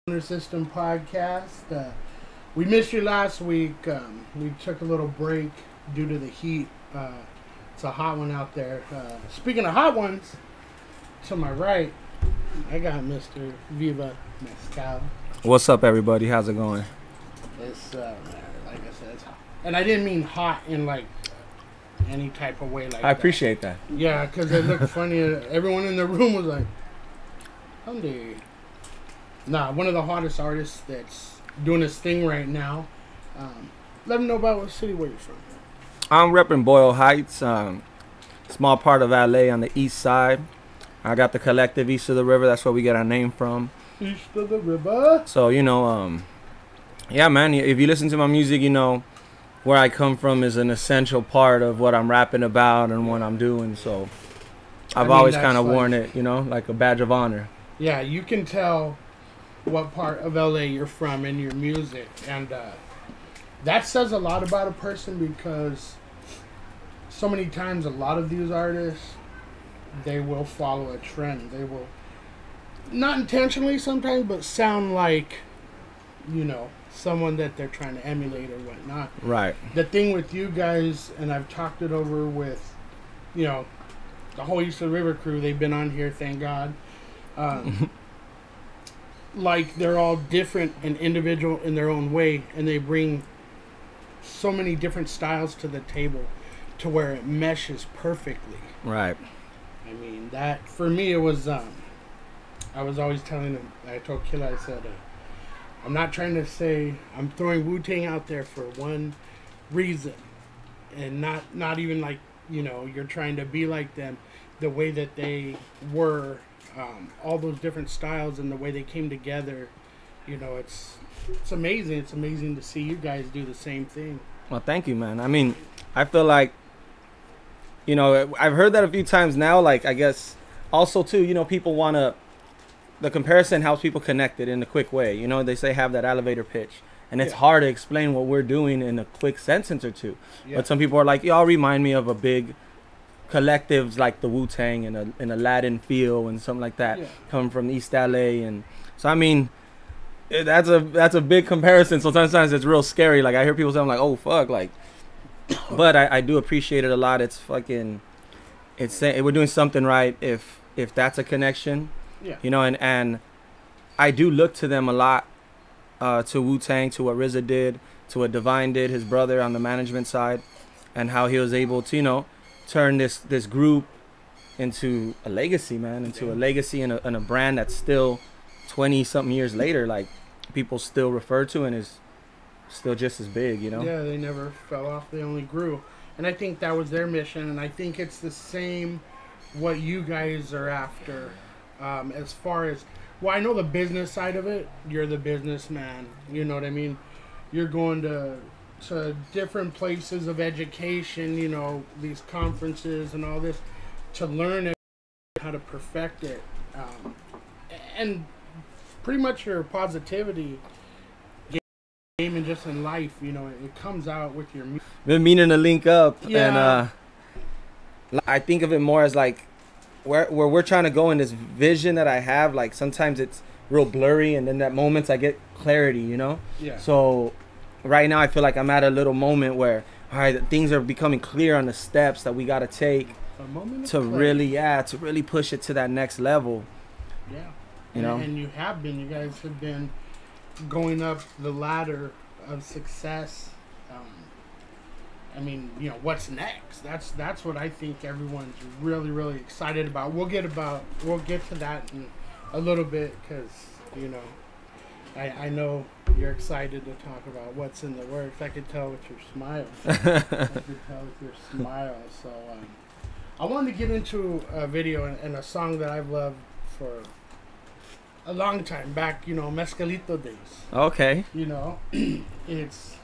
System podcast. We missed you last week. We took a little break due to the heat. It's a hot one out there. Speaking of hot ones, to my right, I got Mr. VIVA MESCAL. What's up, everybody? How's it going? It's like I said, it's hot, and I didn't mean hot in like any type of way. Like I appreciate that. Yeah, because it looked funny. Everyone in the room was like, "Someday." Nah, one of the hottest artists that's doing his thing right now. Let them know about what city where you're from. I'm repping Boyle Heights, small part of LA on the east side. I got the collective East of the River. That's where we get our name from. East of the River. So, yeah, man, if you listen to my music, you know where I come from is an essential part of what I'm rapping about and what I'm doing. So I've always kind of worn it, like a badge of honor. Yeah, you can tell what part of LA you're from in your music, and that says a lot about a person, because so many times a lot of these artists, they will follow a trend. They will, not intentionally sometimes, but sound like someone that they're trying to emulate or whatnot. Right. The thing with you guys, and I've talked it over with the whole East of the River crew, they've been on here, thank God. Like, they're all different and individual in their own way, and they bring so many different styles to the table to where it meshes perfectly. Right. I mean, that, for me, it was, I was always telling him, I told Killa, I said, I'm not trying to say, I'm throwing Wu-Tang out there for one reason, and not even like, you're trying to be like them, the way that they were. All those different styles and the way they came together, it's amazing. It's amazing to see you guys do the same thing. Well, thank you, man. I mean, I feel like, I've heard that a few times now. Like, I guess also too, people want to, the comparison helps people connect it in a quick way. They say have that elevator pitch, and it's hard to explain what we're doing in a quick sentence or two. Yeah. But some people are like, y'all remind me of a big collectives like the Wu-Tang and a Latin feel and something like that, coming from East LA. And so, I mean, that's a big comparison. So sometimes it's real scary. Like, I hear people say, I'm like, oh fuck, like, but I do appreciate it a lot. It's fucking, we're doing something right if that's a connection. And I do look to them a lot, to Wu-Tang, to what RZA did, to what Divine did, his brother, on the management side, and how he was able to turn this group into a legacy, man, into a legacy and a brand that's still 20 something years later, like, people still refer to and is still just as big. Yeah, they never fell off, they only grew. And I think that was their mission, and I think it's the same what you guys are after, as far as, well, I know the business side of it. You're the businessman, you know what I mean? You're going to different places of education, these conferences and all this, to learn it, how to perfect it, and pretty much your positivity game and just in life, it comes out with your music. Been meaning to link up, and I think of it more as like where we're trying to go in this vision that I have. Like, sometimes it's real blurry, and then at moments I get clarity, Yeah. So right now I feel like I'm at a little moment where, all right, things are becoming clear on the steps that we got to take to really push it to that next level. Yeah. And you have been. You guys have been going up the ladder of success. I mean, what's next? That's what I think everyone's really, really excited about. We'll get to that in a little bit, because I know you're excited to talk about what's in the works. I could tell with your smile. So I wanted to get into a video and a song that I've loved for a long time, back, Mescalito days. Okay. It's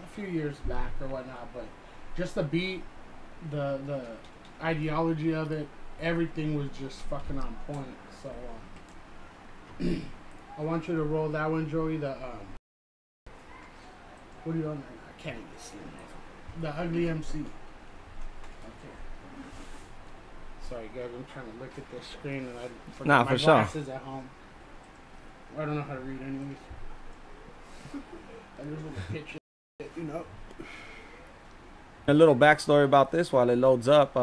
a few years back or whatnot, but just the beat, the ideology of it, everything was just fucking on point. So I want you to roll that one, Joey. What are you on? I can't even see it. The Ugly MC. Okay. Sorry, guys. I'm trying to look at the screen and I forgot my glasses at home. I don't know how to read anyways. I just want to pitch it, you know. A little backstory about this while it loads up.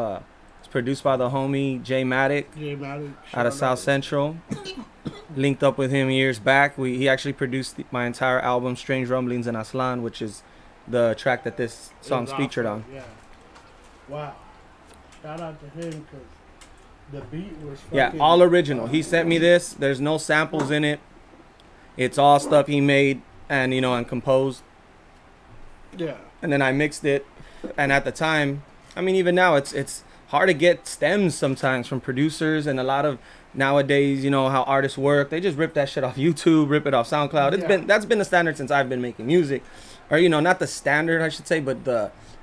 It's produced by the homie J Matic out of South Central. Linked up with him years back. He actually produced my entire album, Strange Rumblings and Aslan, which is the track that this song's featured on. Yeah. Wow. Shout out to him because the beat was fucking... Yeah, all original. He sent me this. There's no samples in it. It's all stuff he made and, you know, and composed. Yeah. And then I mixed it. And at the time, I mean, even now, it's hard to get stems sometimes from producers. And a lot of nowadays, you know, how artists work, they just rip that shit off YouTube, rip it off SoundCloud. That's been the standard since I've been making music. Or, you know, not the standard, I should say, but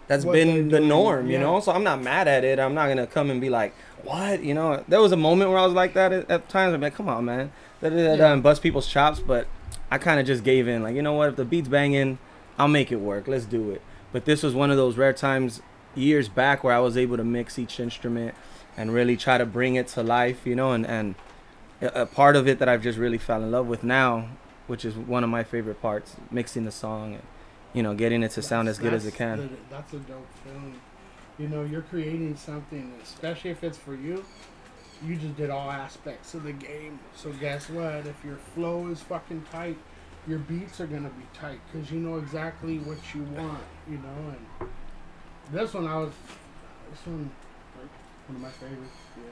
that's been the norm, you know? So I'm not mad at it. I'm not going to come and be like, what? You know, there was a moment where I was like that at times. I'm like, come on, man. And bust people's chops. But I kind of just gave in. Like, you know what? If the beat's banging, I'll make it work. Let's do it. But this was one of those rare times years back where I was able to mix each instrument and really try to bring it to life, you know, and a part of it that I've just really fell in love with now, which is one of my favorite parts, mixing the song and, you know, getting it to sound as good as it can. That's a dope feeling. You know, you're creating something, especially if it's for you. You just did all aspects of the game. So guess what? If your flow is fucking tight, your beats are going to be tight because you know exactly what you want, you know. And this one, like, one of my favorites, yeah.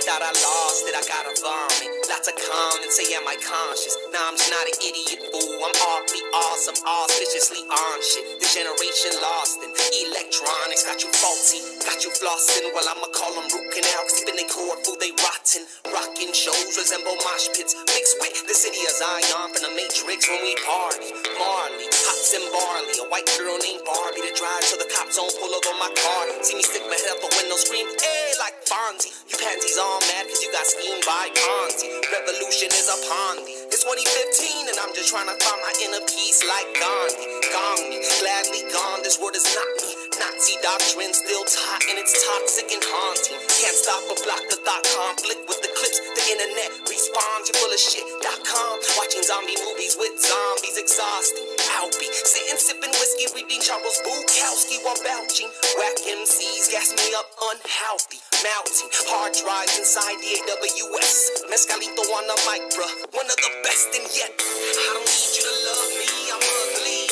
Thought I lost it, I gotta vomit. Lots of comments say, am I conscious? Nah, I'm just not an idiot fool. I'm awfully awesome, auspiciously on shit. The generation lost in electronics. Got you faulty, got you flossing. Well, I'ma call them root canal. Cause even they cord food, they rotten. Rockin' shows resemble mosh pits. Mixed with the city of Zion from the Matrix when we party. Marley, hops and barley. A white girl named Barbie to drive till the cops don't pull over my car. See me stick my head up the window, scream, eh, like Fonzie. You pansies all mad cause you got schemed by Ponzi. Revolution is upon thee. It's 2015 and I'm just trying to find my inner peace like Gandhi. Gone me, gladly gone, this word is not me. Nazi doctrine still taught and it's toxic and haunting. Can't stop or block the thought conflict with the clips. The internet responds, you full of shit.com. Watching zombie movies with zombies, exhausting. I'll be sitting sipping whiskey, reading Charles Bukowski while vouching. Whack MCs gas me up unhealthy. Melting hard drives inside the AWS. Mescalito on the mic, bruh. One of the best in yet. I don't need you to love me, I'm ugly.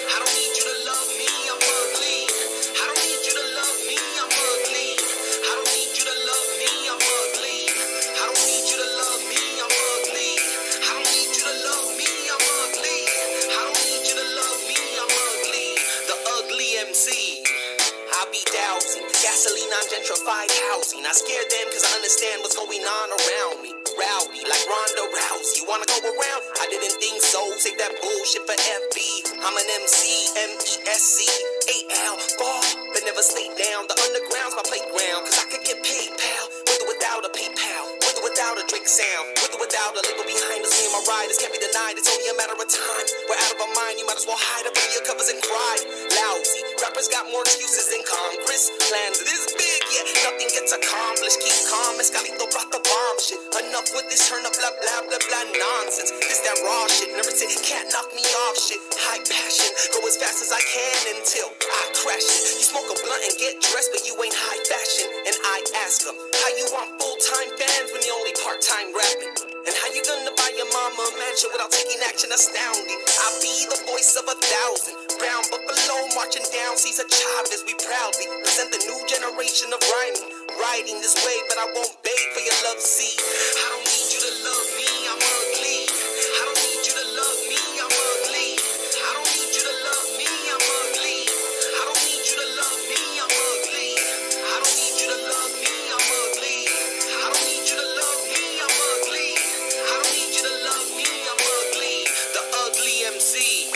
I don't need you to love me, I'm ugly. I don't need you to love me, I'm ugly. I don't need you to love me, I'm ugly. I don't need you to love me, I'm ugly. I don't need you to love me, I'm ugly. I don't need you to love me, I'm ugly. The ugly MC. I be dousing gasoline on gentrified housing. I scare them cause I understand what's going on around me. Rowdy like Ronda Rousey. You wanna go around? I didn't think so. Save that bullshit for FB. I'm an MC, MESC, AL, ball, but never stay down. The underground's my playground cause I could get paid, pal. With or without a PayPal, with or without a Drake sound, with or without a label behind the scene. My riders can't be denied. It's only a matter of time. We're out of our mind. You might as well hide up under your covers and cry. Lousy rappers got more excuses than Congress. Plans this big, yeah, nothing gets accomplished. Keep calm, Mescalito brought the bomb shit. Enough with this turn up blah blah blah blah nonsense. This that raw shit, never say can't knock me off shit. High passion, go as fast as I can until I crash it. You smoke a blunt and get dressed, but you ain't high fashion. And I ask them, how you want full-time fans when you only part-time rapping? And how you gonna buy your mom Obama mansion without taking action, astounding. I be the voice of 1,000. Brown buffalo marching down Cesar Chavez. We proudly present the new generation of rhyming. Riding this way, but I won't beg for your love. See, I don't need you to love me, I'm ugly. I don't need you to love me, I'm ugly. I don't need you to love me, I'm ugly. I don't need you to love me, I'm ugly. I don't need you to love me, I'm ugly. I don't need you to love me, I'm ugly. I don't need you to love me, I'm ugly. The ugly MC.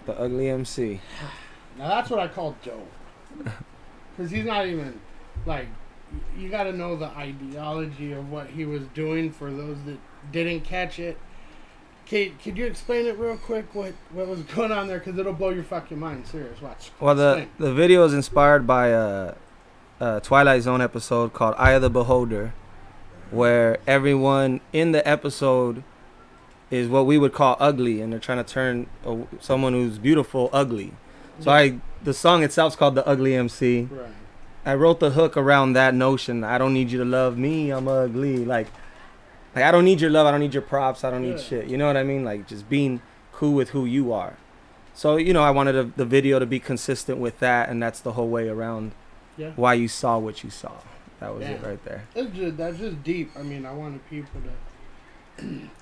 The ugly MC. Now that's what I call dope. Because he's not even, like, you got to know the ideology of what he was doing for those that didn't catch it. Kate, could you explain it real quick, what was going on there? Because it'll blow your fucking mind. Serious, watch. Well, the video is inspired by a Twilight Zone episode called Eye of the Beholder, where everyone in the episode is what we would call ugly, and they're trying to turn someone who's beautiful ugly. So the song itself is called The Ugly MC. Right. I wrote the hook around that notion. I don't need you to love me, I'm ugly. Like I don't need your love, I don't need your props, I don't need shit. You know what I mean? Like, just being cool with who you are. So, you know, I wanted the video to be consistent with that, and that's the whole way around why you saw what you saw. That was it right there. That's just deep. I mean, I wanted people to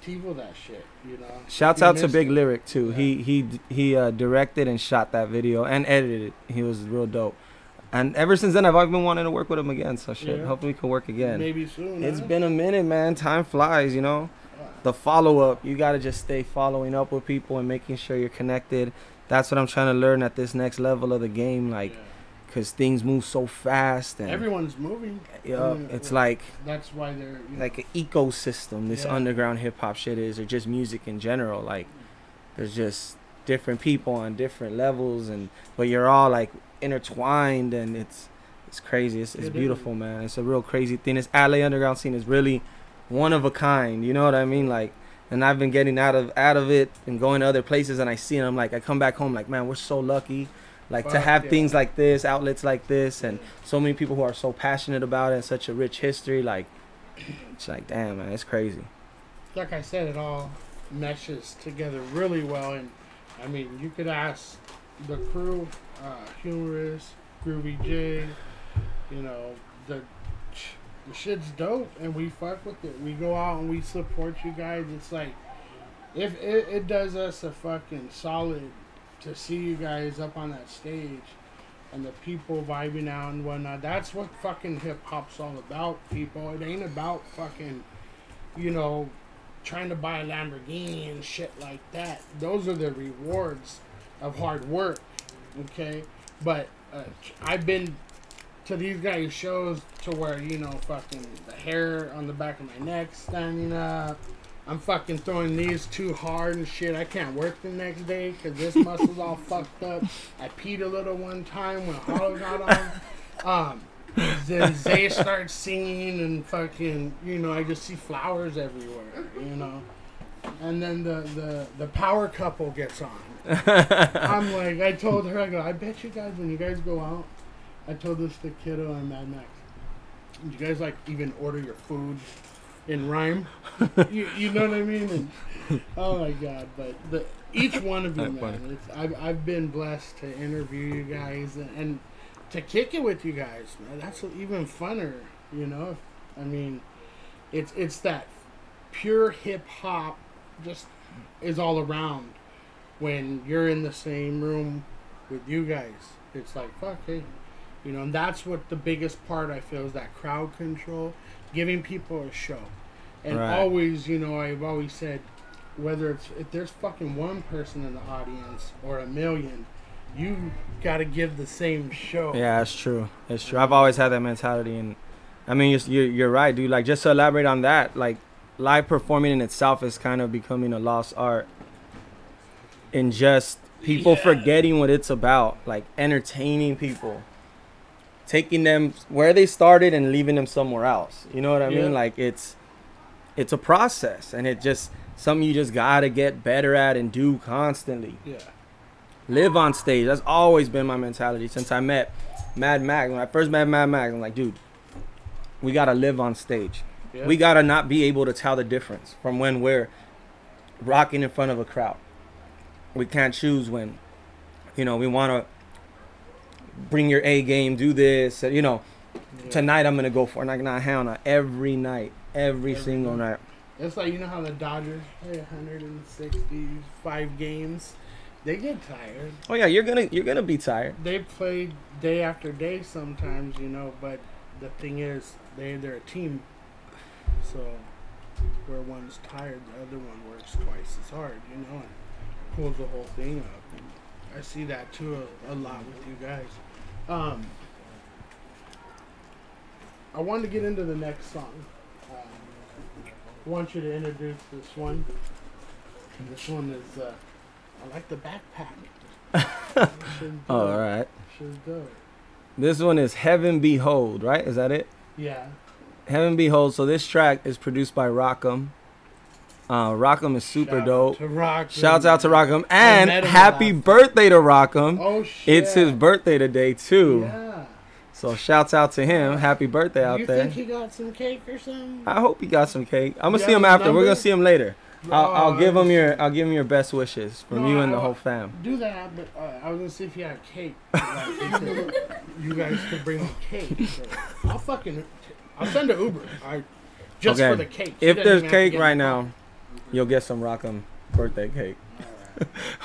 TiVo that shit, you know. Shouts out to Big Lyric too. Yeah. He directed and shot that video and edited it. He was real dope. And ever since then, I've always been wanting to work with him again. So shit, hopefully we can work again. Maybe soon. It's been a minute, man. Time flies, you know. The follow up, you gotta just stay following up with people and making sure you're connected. That's what I'm trying to learn at this next level of the game, like. Because things move so fast and everyone's moving. Yeah, it's like that's why they're like an ecosystem. This underground hip hop shit is, or just music in general. Like, there's just different people on different levels, but you're all like intertwined, and it's crazy. It's beautiful, man. It's a real crazy thing. This LA underground scene is really one of a kind. You know what I mean? Like, and I've been getting out of it and going to other places, and I see it. I'm like, I come back home like, man, we're so lucky. Like, to have things like this, outlets like this, and so many people who are so passionate about it, and such a rich history. Like, it's like, damn, man, it's crazy. Like I said, it all meshes together really well. And I mean, you could ask the crew, Humorous, Groovy J, you know, the shit's dope, and we fuck with it. We go out and we support you guys. It's like, if it does us a fucking solid to see you guys up on that stage and the people vibing out and whatnot. That's what fucking hip hop's all about, people. It ain't about fucking, you know, trying to buy a Lamborghini and shit like that. Those are the rewards of hard work, okay? But I've been to these guys' shows to where, you know, fucking the hair on the back of my neck standing up. I'm fucking throwing these too hard and shit. I can't work the next day because this muscle's all fucked up. I peed a little one time when Hollow got on. Then Zay starts singing and fucking, you know, I just see flowers everywhere, you know. And then the power couple gets on. I'm like, I told her, I go, I bet you guys, when you guys go out, I told this to Kiddo and Mad Max, you guys like even order your food in rhyme, you know what I mean? And, oh my god! But each one of you, man, I've been blessed to interview you guys, and to kick it with you guys, man. That's even funner, you know. I mean, it's that pure hip hop just is all around when you're in the same room with you guys. It's like, fuck, hey, you know. And that's what the biggest part I feel is that crowd control, giving people a show, and always, you know, I've always said, whether it's if there's fucking one person in the audience or a million, you got to give the same show. Yeah, that's true. It's true. I've always had that mentality, and I mean, you're right, dude. Like, just to elaborate on that, like, live performing in itself is kind of becoming a lost art, and just people forgetting what it's about, like entertaining people, taking them where they started and leaving them somewhere else. You know what I mean? Like, it's a process, and it just something you just gotta get better at and do constantly. Yeah. Live on stage. That's always been my mentality since I met Mad Max. When I first met Mad Max, I'm like, dude, we gotta live on stage. Yeah. We gotta not be able to tell the difference from when we're rocking in front of a crowd. We can't choose when, you know, we wanna bring your A game, do this, you know. Tonight I'm gonna go for it. Not hell no. Every night, every single night. It's like, you know how the Dodgers play 165 games. They get tired. Oh yeah, you're gonna be tired. They play day after day sometimes, you know. But the thing is, they're a team. So where one's tired, the other one works twice as hard, you know, and pulls the whole thing up. And I see that too a lot with you guys. I wanted to get into the next song. I want you to introduce this one. This one is, I like the backpack. All right. Should do it. This one is Heaven Behold, right? Is that it? Yeah. Heaven Behold. So this track is produced by Rockham. Rockham is super dope. Shouts out to Rockham. And happy birthday to Rockham. Oh, shit. It's his birthday today, too. Yeah. So shouts out to him. Happy birthday out there. You think he got some cake or something? I hope he got some cake. I'm gonna see him after. We're gonna see him later. I'll give him your best wishes from you and the whole fam. Do that, but I was gonna see if he had cake. Like, you guys could bring him cake. So I'll send an Uber. Just for the cake. If there's cake right now, you'll get some Rockham birthday cake.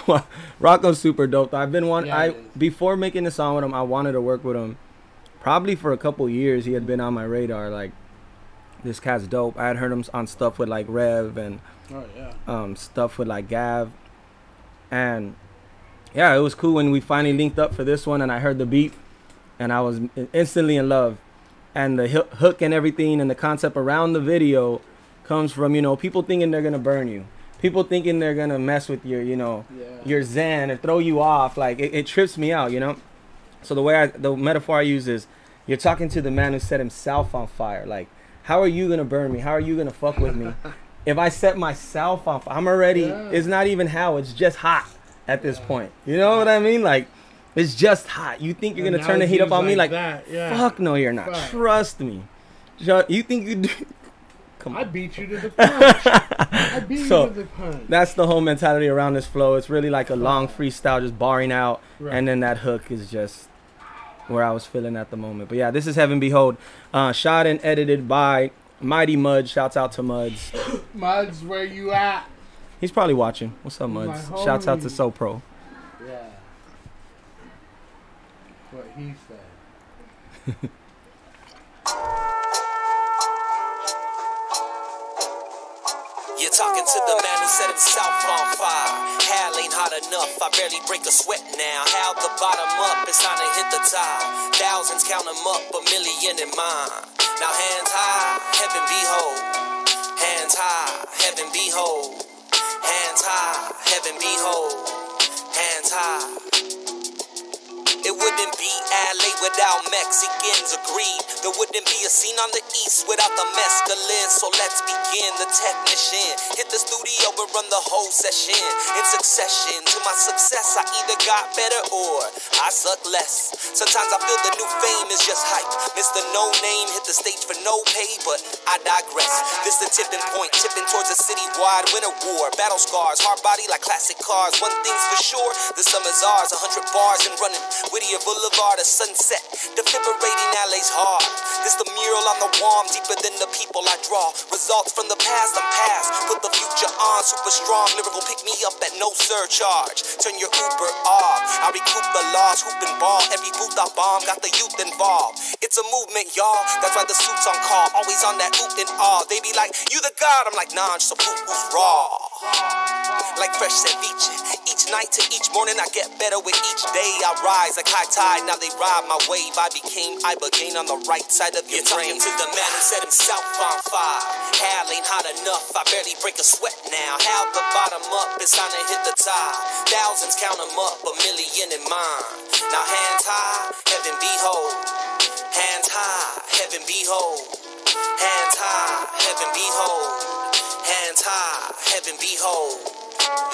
Well, Rockham's super dope. I've been before making the song with him, I wanted to work with him. Probably for a couple years, he had been on my radar. Like, this cat's dope. I had heard him on stuff with like Rev and stuff with like Gav, and yeah, it was cool when we finally linked up for this one. And I heard the beat, and I was instantly in love. And the hook and everything, and the concept around the video comes from, you know, people thinking they're gonna burn you, people thinking they're gonna mess with your, you know, your zen or throw you off. Like, it trips me out, you know. So the metaphor I use is, you're talking to the man who set himself on fire. Like, how are you gonna burn me? How are you gonna fuck with me? If I set myself on fire, I'm already, it's not even how, it's just hot at this point. You know what I mean? Like, it's just hot. You think you're gonna turn the heat up on me? Like, fuck no, you're not. Trust me. You think you do? Come on. I beat you to the punch. I beat you to the punch. That's the whole mentality around this flow. It's really like a long freestyle, just barring out, and then that hook is just where I was feeling at the moment. But yeah, this is Heaven Behold, shot and edited by Mighty Muds. Shouts out to Muds. Muds, where you at? He's probably watching. What's up, Muds? Shouts out to So Pro. Yeah. What he said. You're talking to the man who set himself on fire. Hell ain't hot enough, I barely break a sweat now. Held the bottom up, it's time to hit the top. Thousands count them up, a million in mine. Now hands high, heaven behold. Hands high, heaven behold. Hands high, heaven behold. Hands high. It wouldn't be LA without Mexicans, agreed. There wouldn't be a scene on the east without the mescaline. So let's begin. The technician hit the studio and run the whole session in succession. To my success, I either got better or I suck less. Sometimes I feel the new fame is just hype. Mr. No Name hit the stage for no pay, but I digress. This the tipping point, tipping towards a citywide winter war. Battle scars, hard body like classic cars. One thing's for sure, the summer's ours. 100 bars and running. Witty of boulevard of sunset, defibrillating LA's heart. This the mural on the wall, I'm deeper than the people I draw. Results from the past, I'm past. Put the future on, super strong. Lyrical pick me up at no surcharge. Turn your Uber off. I recoup the loss, hoop and ball. Every booth I bomb, got the youth involved. It's a movement, y'all. That's why the suits on call. Always on that oot and all. They be like, you the god. I'm like, nah, I'm just a who's raw. Like fresh ceviche. Each night to each morning, I get better with each day. I rise like high tide, now they ride my wave. I became Ibogaine on the right side of your brain. You're talking to the man who set himself on fire. Hell ain't hot enough, I barely break a sweat now. Held the bottom up, it's time to hit the top. Thousands count them up, a million in mine. Now hands high, heaven behold. Hands high, heaven behold. Hands high, heaven behold. Hands high, heaven behold.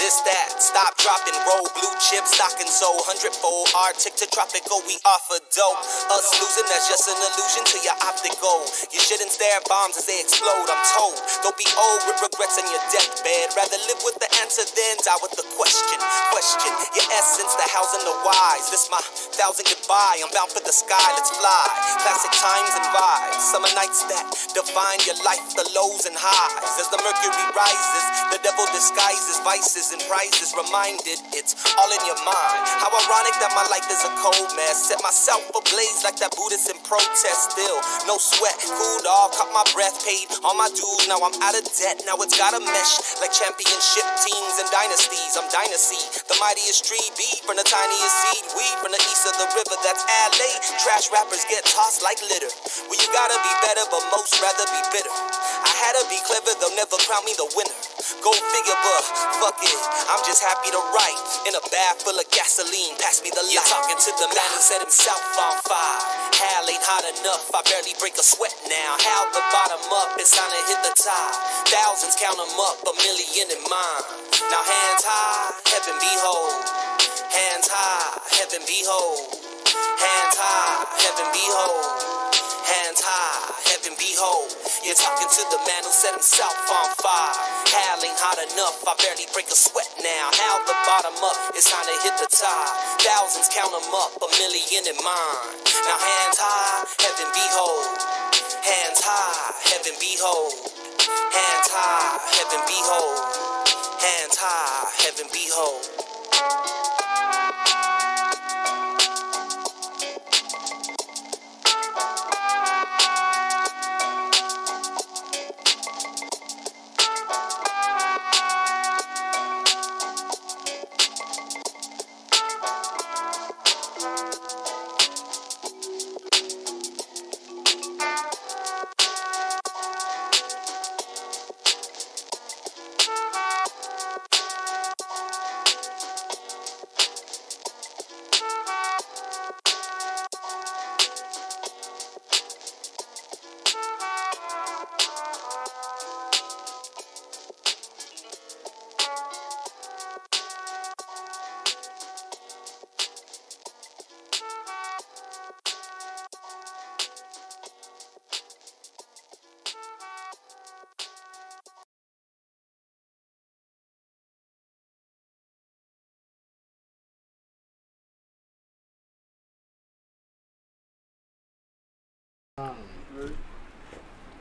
This, that, stop, dropping, roll, blue chip, stock and soul, 100-fold, Arctic to tropical, we offer dope. Us losing, that's just an illusion to your optical. You shouldn't stare at bombs as they explode, I'm told. Don't be old with regrets on your deathbed. Rather live with the answer than die with the question. Question, your essence, the hows and the whys. This my 1,000 goodbye, I'm bound for the sky, let's fly. Classic times and vibes, summer nights that define your life, the lows and highs. As the mercury rises, the devil disguises vices and prizes, reminded it's all in your mind. How ironic that my life is a cold mess. Set myself ablaze like that Buddhist in protest. Still, no sweat, cooled off, caught my breath, paid all my dues. Now I'm out of debt, now it's gotta mesh like championship teams and dynasties. I'm dynasty, the mightiest tree bee from the tiniest seed weed from the east of the river. That's LA. Trash rappers get tossed like litter. Well, you gotta be better, but most rather be bitter. I had to be clever, they'll never crown me the winner. Go figure, but fuck it, I'm just happy to write. In a bath full of gasoline, pass me the light. You're talking to the man who set himself on fire. Hell ain't hot enough, I barely break a sweat now. Held the bottom up, it's time to hit the top. Thousands count them up, a million in mine. Now hands high, heaven behold. Hands high, heaven behold. Hands high, heaven behold. Hands high, heaven behold. You're talking to the man who set himself on fire. Hell ain't hot enough, I barely break a sweat now. Held the bottom up, it's time to hit the top. Thousands count them up, a million in mine. Now hands high, heaven behold. Hands high, heaven behold. Hands high, heaven behold. Hands high, heaven behold.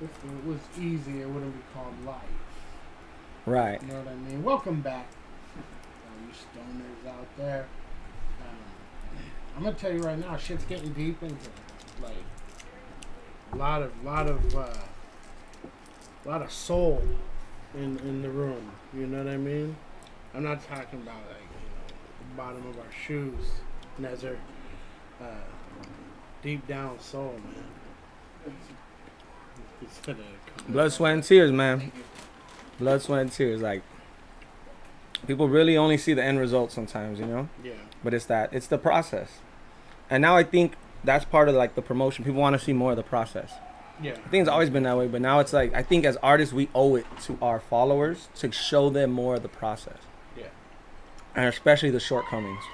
If it was easy, it wouldn't be called life. Right. You know what I mean? Welcome back, you stoners out there. I'm gonna tell you right now, shit's getting deep into like a lot of soul in the room. You know what I mean? I'm not talking about like the bottom of our shoes, Nezzer. Deep down soul, man. Blood, sweat, and tears, man. Blood, sweat, and tears. Like, people really only see the end result sometimes, you know? Yeah. But it's the process. And now I think that's part of, like, the promotion. People want to see more of the process. Yeah. I think it's always been that way, but now it's like, I think as artists, we owe it to our followers to show them more of the process. Yeah. And especially the shortcomings.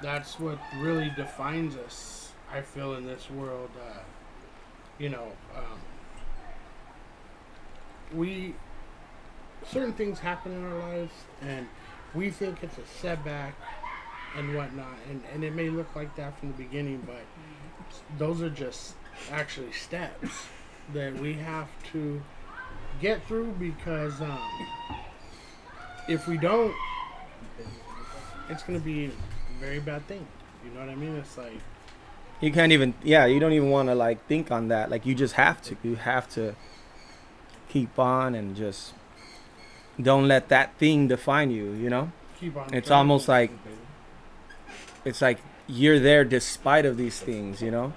That's what really defines us, I feel, in this world. Certain things happen in our lives, and we think it's a setback, and whatnot, and it may look like that from the beginning, but those are just actually steps that we have to get through, because if we don't, it's going to be a very bad thing. You know what I mean? It's like, you can't even, yeah, you don't even want to like think on that. Like, you just have to keep on and just don't let that thing define you, you know? keep on It's trying. almost like, it's like you're there despite of these things, you know?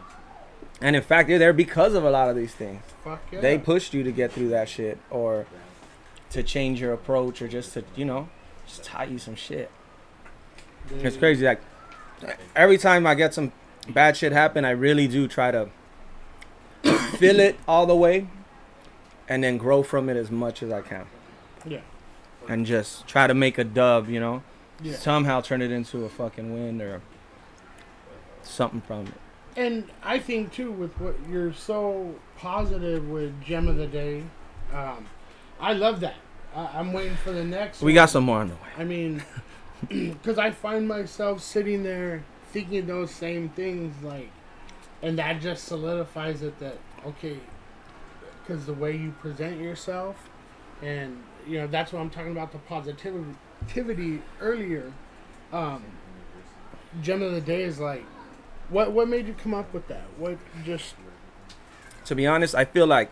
And in fact, you're there because of a lot of these things. Fuck yeah. They pushed you to get through that shit, or to change your approach, or just to, you know, just taught you some shit. It's crazy. Like, every time I get some bad shit happen, I really do try to feel it all the way and then grow from it as much as I can. Yeah. And just try to make a dub, you know? Yeah. Somehow turn it into a fucking win or something from it. And I think too, with what you're so positive with Gem of the Day, I love that. I'm waiting for the next We one. got some more on the way. I mean, because I find myself sitting there thinking those same things, like, and that just solidifies it that, okay, because the way you present yourself, and, you know, that's what I'm talking about, the positivity earlier. Gem of the Day is like, what made you come up with that? What just... To be honest, I feel like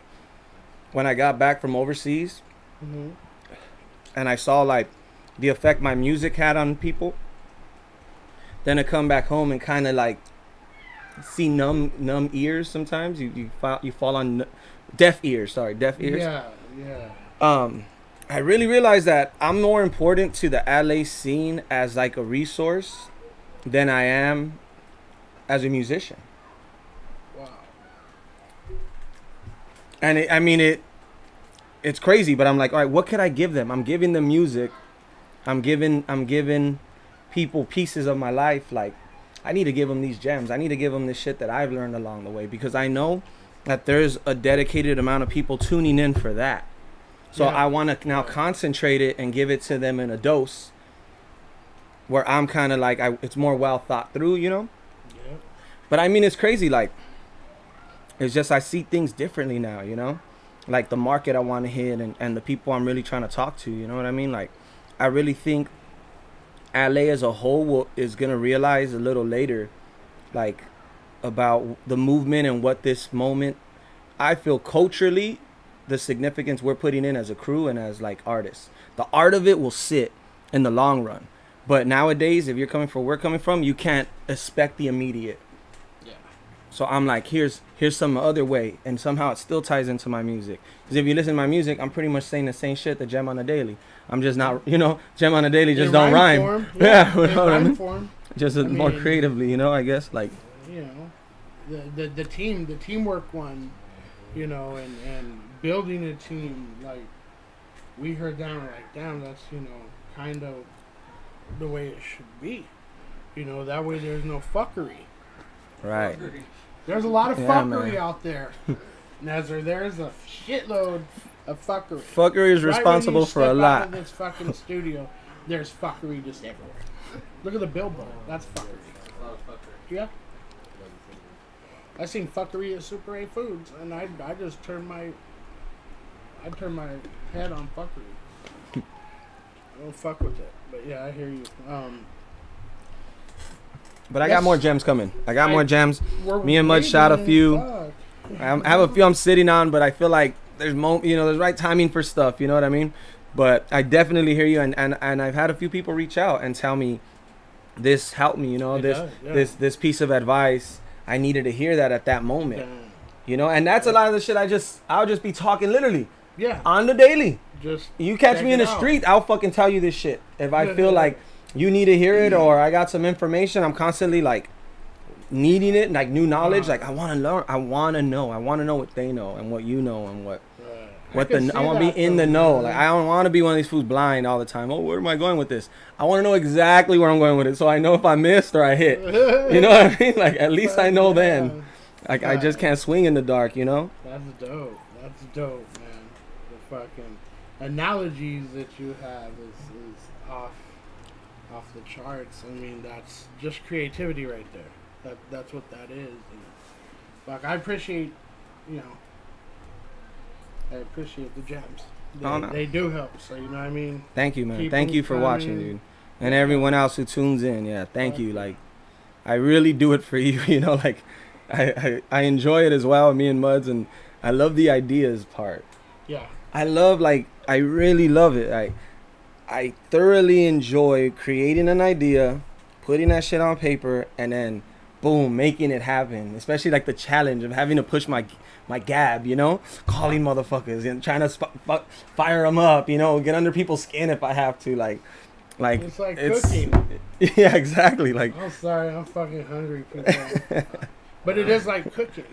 when I got back from overseas, Mm-hmm. and I saw like the effect my music had on people, then I come back home and kind of like see numb ears sometimes. You fall on deaf ears. Yeah, yeah. I really realized that I'm more important to the LA scene as like a resource than I am as a musician. Wow. And it's crazy, but I'm like, all right, what could I give them? I'm giving them music. I'm giving people pieces of my life. Like, I need to give them these gems. I need to give them this shit that I've learned along the way, because I know that there's a dedicated amount of people tuning in for that. So Yeah. I want to now concentrate it and give it to them in a dose where I'm kind of like, it's more well thought through, you know? Yeah. But I mean, it's crazy. Like, it's just I see things differently now, you know? Like the market I want to hit and the people I'm really trying to talk to, you know what I mean? Like, I really think LA as a whole is going to realize a little later, like, about the movement and what this moment, I feel culturally, the significance we're putting in as a crew and as like artists. The art of it will sit in the long run. But nowadays, if you're coming from where we're coming from, you can't expect the immediate. Yeah. So I'm like, here's some other way, and somehow it still ties into my music. Because if you listen to my music, I'm pretty much saying the same shit that Gem on the Daily. I'm just not, you know, Gem on the Daily just don't rhyme. Form. Yeah, you in know what I rhyme mean? form. Just more creatively, you know, I guess. Like, You know, the teamwork one, you know, and building a team, like, we heard that, like, damn, that's, you know, kind of the way it should be. You know, that way there's no fuckery. right. There's a lot of Yeah, fuckery man. out there. Nazar, there's a shitload of fuckery. Fuckery is Right when responsible you for a step out lot. of this fucking studio, there's fuckery just everywhere. Look at the billboard. That's fuckery. Yeah. I seen fuckery at Super A Foods, and I just turned my head on fuckery. I don't fuck with it, but yeah, I hear you. But I got more gems coming. I got more gems. We're Me and Mud shot a waiting, few. fuck. I have a few I'm sitting on, but I feel like there's there's right timing for stuff. You know what I mean? But I definitely hear you, and I've had a few people reach out and tell me this helped me. You know, It this does, yeah. this piece of advice. I needed to hear that at that moment. Damn. You know, and that's a lot of the shit I'll just be talking literally Yeah. on the daily. Just You catch check me in it the out. street, I'll fucking tell you this shit. If I feel like you need to hear it or I got some information, I'm constantly like needing it, like new knowledge. Like I want to learn, I want to know what they know and what you know and what I want to be in the know. Like I don't want to be one of these fools blind all the time. Oh, where am I going with this? I want to know exactly where I'm going with it, so I know if I missed or I hit. You know what I mean? Like at least I know then. Like I just can't swing in the dark. You know? That's dope. That's dope, man. The fucking analogies that you have is off the charts. I mean, that's just creativity right there. That's what that is. And, like, I appreciate, you know, I appreciate the gems. They do help. So, you know what I mean? Thank you, man. Keep Thank them you for watching, coming. dude. And everyone else who tunes in. Yeah, thank you. Like, I really do it for you. You know, like, I enjoy it as well, me and Muds. And I love the ideas part. Yeah. I love, like, I really love it. I thoroughly enjoy creating an idea, putting that shit on paper, and then boom, making it happen. Especially like the challenge of having to push my gab, you know, calling motherfuckers and trying to fire them up, you know, get under people's skin if I have to, like it's like cooking. Yeah, exactly. Like, I'm sorry, I'm fucking hungry, people. But it is like cooking.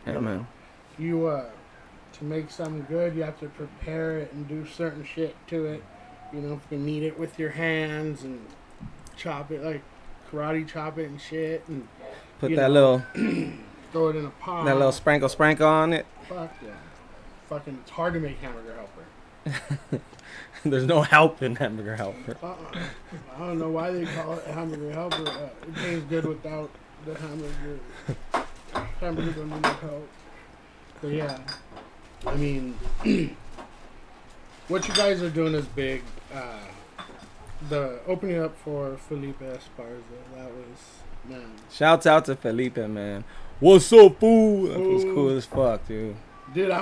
Yeah, man. You to make something good, you have to prepare it and do certain shit to it. You know, if you knead it with your hands and chop it, like karate chop it and shit, and put that little throw it in a pot. That little sprinkle on it. Fuck yeah. Fucking, it's hard to make hamburger helper. There's no help in hamburger helper. I don't know why they call it hamburger helper. It tastes good without the hamburger. Hamburger don't need no help. But yeah, I mean, what you guys are doing is big. The opening up for Felipe Esparza, that was, man. Shouts out to Felipe, man. What's up, fool? That was cool as fuck, dude. Dude, I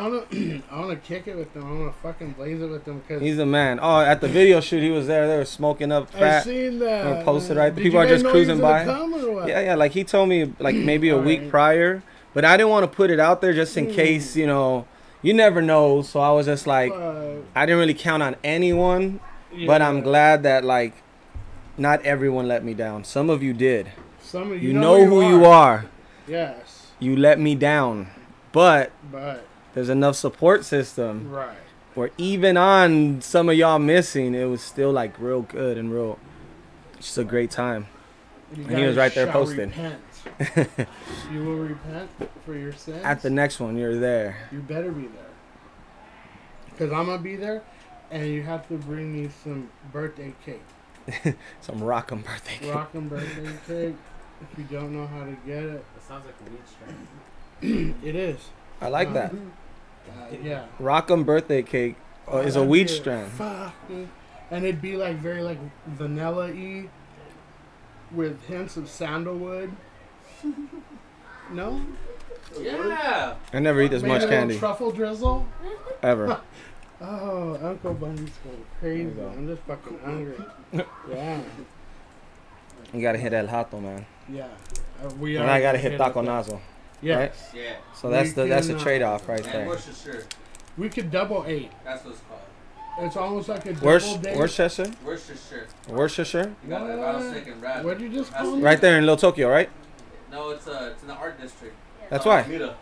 wanna kick it with him. I wanna fucking blaze it with him because he's a man. Oh, at the video shoot, he was there. They were smoking up fat. I seen that. Or posted right. People are just cruising by. Yeah, like he told me like maybe a week prior, but I didn't want to put it out there just in case, you know. You never know, so I was just like, I didn't really count on anyone, but I'm glad that like, not everyone let me down. Some of you did. Some of you know who you are. Yes. You let me down, but there's enough support system, right? Where even on some of y'all missing, it was still like real good and real, just a great time. And he was right there posting. You will repent for your sins? At the next one, you're there. You better be there. Because I'm going to be there, and you have to bring me some birthday cake. Some Rock'em birthday cake. Rock'em birthday cake. If you don't know how to get it. It sounds like a weed strain. It is. I like that. Yeah. Rock'em birthday cake is a weed strand. Fuck, dude. And it'd be like very like vanilla-y with hints of sandalwood. No? Yeah. I never eat this much candy. Truffle drizzle? Ever. Oh, Uncle Bunny's going crazy. I'm just fucking hungry. Yeah. You gotta hit El Hato, man. Yeah. And I gotta hit Taco Nazo. Yes. Right? Yeah. So that's a trade-off right there. Worcestershire. We could double 8. That's what it's called. It's almost like a double date. Worcestershire? Worcestershire. You got the rattlesnake and rabbit. What'd you just call me? Right there in Little Tokyo, right? No, it's in the art district. That's why. Mira.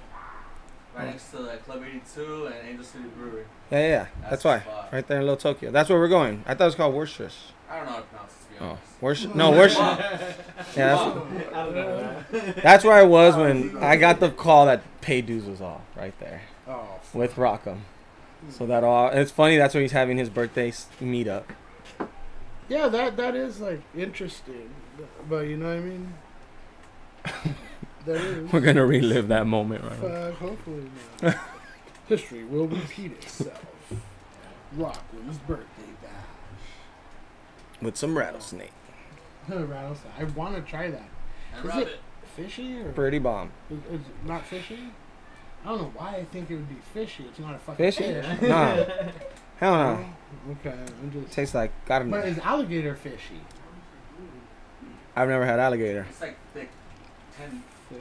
Right next to Club 82 and Angel City Brewery. Yeah. That's why. Right there in Little Tokyo. That's where we're going. I thought it was called Worcestershire. I don't know how to pronounce it, to be honest. Yeah, that's where I was when I got the call that pay dues was off right there. Oh. With Rock'em. So that all. It's funny. That's where he's having his birthday meetup. Yeah, that is like interesting, but you know what I mean. That is. We're gonna relive that moment, right? Hopefully not. History will repeat itself. Rockham's birthday bash with some rattlesnake. Rattlesnake. I want to try that. And is rabbit. It fishy or pretty bomb? It's not fishy. I don't know why I think it would be fishy. It's not a fucking fishy. Fish. Nah. Hell no. Okay. I'm just. Tastes like gotta. But is alligator fishy? I've never had alligator. It's like thick,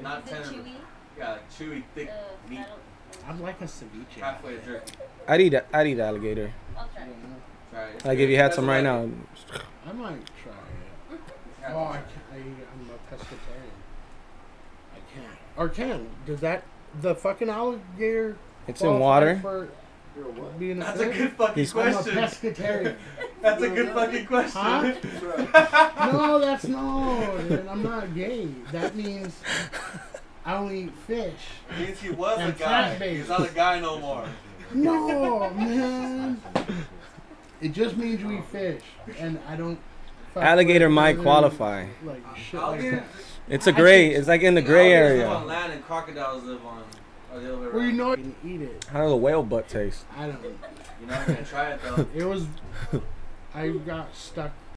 not tender. Chewy? Yeah, like chewy, thick meat. I'd like a ceviche. Halfway jerky. I'd eat alligator. I'll try. Try it. Like if you had some right now. I might try it. Oh, I'm a pescatarian. I can't. Or can. Does that the fucking alligator? It's in water. For being That's a good fucking question. I'm a pescatarian. That's a good fucking question. Huh? No, that's no. Dude, I'm not gay. That means I only eat fish. It means he was and a guy. He's not a guy no more. No, man. It just means you eat fish, and I don't Alligator might rather qualify. Like shit like that. It's a gray. It's like in the gray Alligators live on area. land and crocodiles live on. Or the other way Well, you around. know, you can eat it. How does a whale butt taste? I don't. You're not gonna try it though. It was. I got stuck